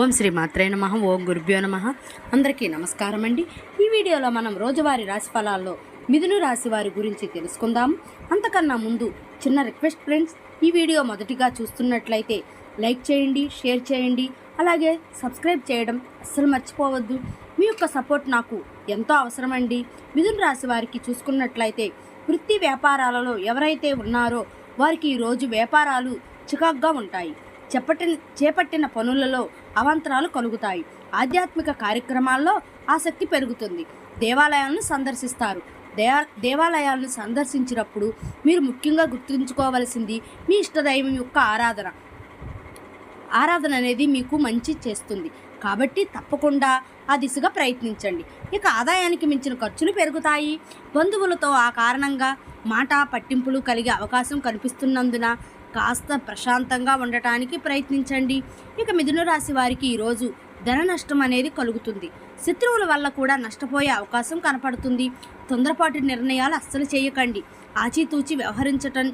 ఓం శ్రీ మాత్రే నమః. ఓం గురుభ్యో నమః. అందరికీ నమస్కారం అండి. ఈ వీడియోలో మనం రోజువారీ రాశి ఫలాల్లో మిథున రాశి వారి గురించి తెలుసుకుందాము. అంతకన్నా ముందు చిన్న రిక్వెస్ట్ ఫ్రెండ్స్, ఈ వీడియో మొదటిగా చూస్తున్నట్లయితే లైక్ చేయండి, షేర్ చేయండి, అలాగే సబ్స్క్రైబ్ చేయడం అస్సలు మర్చిపోవద్దు. మీ యొక్క సపోర్ట్ నాకు ఎంతో అవసరమండి. మిథున రాశి వారికి చూసుకున్నట్లయితే వృత్తి వ్యాపారాలలో ఎవరైతే ఉన్నారో వారికి ఈరోజు వ్యాపారాలు చికాగ్గా ఉంటాయి. చేపట్టిన పనులలో అవాంతరాలు కలుగుతాయి. ఆధ్యాత్మిక కార్యక్రమాల్లో ఆసక్తి పెరుగుతుంది. దేవాలయాలను సందర్శిస్తారు. దేవాలయాలను సందర్శించినప్పుడు మీరు ముఖ్యంగా గుర్తుంచుకోవలసింది మీ ఇష్టదైవం యొక్క ఆరాధన అనేది మీకు మంచి చేస్తుంది. కాబట్టి తప్పకుండా ఆ దిశగా ప్రయత్నించండి. ఇక ఆదాయానికి మించిన ఖర్చులు పెరుగుతాయి. బంధువులతో ఆ కారణంగా మాట పట్టింపులు కలిగే అవకాశం కనిపిస్తున్నందున కాస్త ప్రశాంతంగా ఉండటానికి ప్రయత్నించండి. ఇక మిథున రాశి వారికి ఈరోజు ధన నష్టం అనేది కలుగుతుంది. శత్రువుల వల్ల కూడా నష్టపోయే అవకాశం కనపడుతుంది. తొందరపాటు నిర్ణయాలు అస్సలు చేయకండి. ఆచితూచి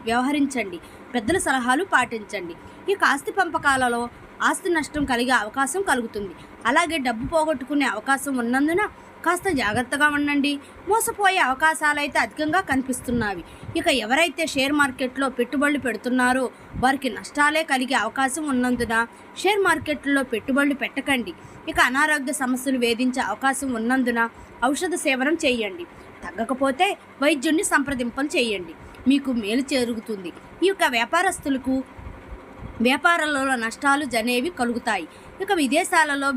వ్యవహరించండి. పెద్దల సలహాలు పాటించండి. ఇక ఆస్తి పంపకాలలో ఆస్తి నష్టం కలిగే అవకాశం కలుగుతుంది. అలాగే డబ్బు పోగొట్టుకునే అవకాశం ఉన్నందున కాస్త జాగ్రత్తగా ఉండండి. మోసపోయే అవకాశాలు అయితే అధికంగా కనిపిస్తున్నవి. ఇక ఎవరైతే షేర్ మార్కెట్లో పెట్టుబడులు పెడుతున్నారో వారికి నష్టాలే కలిగే అవకాశం ఉన్నందున షేర్ మార్కెట్లో పెట్టుబడులు పెట్టకండి. ఇక అనారోగ్య సమస్యలు వేధించే అవకాశం ఉన్నందున ఔషధ సేవనం చేయండి. తగ్గకపోతే వైద్యుడిని సంప్రదింపలు చేయండి. మీకు మేలు జరుగుతుంది. ఈ యొక్క వ్యాపారస్తులకు వ్యాపారాలలో నష్టాలు అనేవి కలుగుతాయి. ఇక విదేశాలలో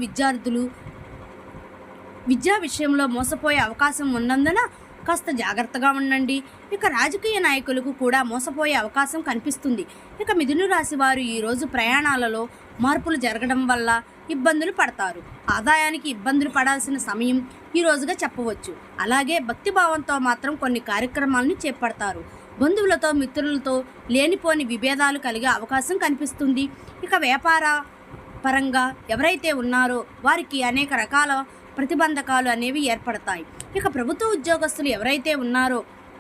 విద్యా విషయంలో మోసపోయే అవకాశం ఉన్నందున కాస్త జాగ్రత్తగా ఉండండి. ఇక రాజకీయ నాయకులకు కూడా మోసపోయే అవకాశం కనిపిస్తుంది. ఇక మిథున రాశి వారు ఈరోజు ప్రయాణాలలో మార్పులు జరగడం వల్ల ఇబ్బందులు పడతారు. ఆదాయానికి ఇబ్బందులు పడాల్సిన సమయం ఈ రోజుగా చెప్పవచ్చు. అలాగే భక్తిభావంతో మాత్రం కొన్ని కార్యక్రమాలను చేపడతారు. బంధువులతో మిత్రులతో లేనిపోని విభేదాలు కలిగే అవకాశం కనిపిస్తుంది. ఇక వ్యాపార పరంగా ఎవరైతే ఉన్నారో వారికి అనేక రకాల ప్రతిబంధకాలు అనేవి ఏర్పడతాయి. ఇక ప్రభుత్వ ఉద్యోగస్తులు ఎవరైతే ఉన్నారో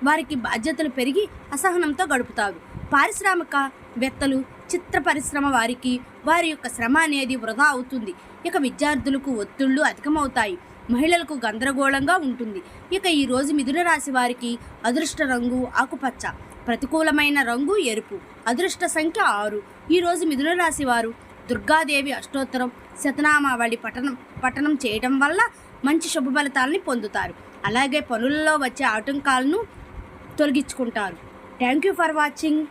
వారికి బాధ్యతలు పెరిగి అసహనంతో గడుపుతారు. పారిశ్రామికవేత్తలు, చిత్ర పరిశ్రమ వారికి వారి యొక్క శ్రమ అనేది వృధా అవుతుంది. ఇక విద్యార్థులకు ఒత్తిళ్లు అధికమవుతాయి. మహిళలకు గందరగోళంగా ఉంటుంది. ఇక ఈరోజు మిథున రాశి వారికి అదృష్ట రంగు ఆకుపచ్చ, ప్రతికూలమైన రంగు ఎరుపు, అదృష్ట సంఖ్య 6. ఈరోజు మిథున రాశి వారు దుర్గాదేవి అష్టోత్తరం శతనామావళి పఠనం చేయడం వల్ల మంచి శుభ ఫలితాలని పొందుతారు. అలాగే పనులలో వచ్చే ఆటంకాలను తొలగించుకుంటారు. Thank you for watching.